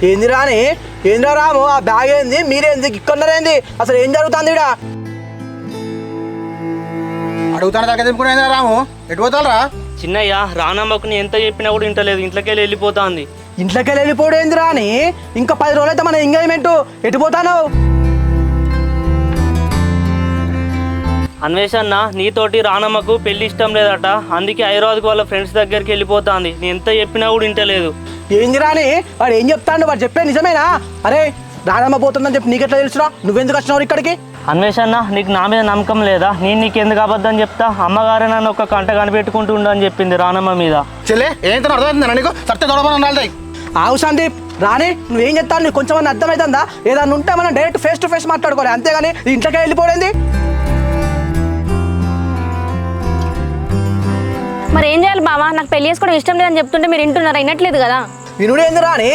ఏంది రాని ఏంద్రా రాము ఆ బ్యాగ్ ఏంది మీరేంది ఇక్కడున్నారేంది అసలు ఏం జరుగుతుంది ఇక్కడ అడుగుతాను దగ్గర దింపుకునే రాము ఎటు పోతారా చిన్నయ్య రానమ్మకు నేను ఎంత చెప్పినా కూడా ఇంటలేదు ఇంట్లోకి వెళ్ళిపోతాంది. ఇంట్లోకి వెళ్ళిపోవడం ఏంది రాని ఇంకా 10 రోజులు అయితే మన ఎంగేజ్మెంట్ ఎటు పోతాను అన్వేషణ నీతోటి రానమ్మకు పెళ్లి ఇష్టం లేదట, అందుకే హైదరాబాద్కి వాళ్ళ ఫ్రెండ్స్ దగ్గరికి వెళ్ళిపోతాంది. నేను ఎంత చెప్పినా కూడా ఇంటలేదు. ఏంది రాని వాడు ఏం చెప్తాడు వాడు చెప్పే నిజమేనా? అరే రానమ్మ పోతుందని చెప్పి నీకెట్లా తెలుసురా? నువ్వెందుకు వచ్చినావు ఇక్కడికి? అన్వేషణ నీకు నా మీద నమ్మకం లేదా? నేను నీకు ఎందుకు అబద్ధం చెప్తా? అమ్మగారే నన్ను ఒక కంట కనిపెట్టుకుంటూ ఉండని చెప్పింది రానమ్మ మీద. చెల్లె ఏంటో అర్థమవుతుందా నీకు? సత్య దొడమని ఉండాలి. ఆవు సందీప్ రాని నువ్వేం చెప్తాను నీకు కొంచెం అర్థమవుతుందా? ఏదన్నా ఉంటే మనం డైరెక్ట్ ఫేస్ టు ఫేస్ మాట్లాడుకోవాలి, అంతేగాని ఇంట్లోకి వెళ్ళిపోయింది. మరి ఏం చేయాలి బావా? నాకు పెళ్లి చేసుకోవడం ఇష్టం లేదని చెప్తుంటే మీరు వింటున్నారా? వినట్లేదు కదా. వినుడేంది రాని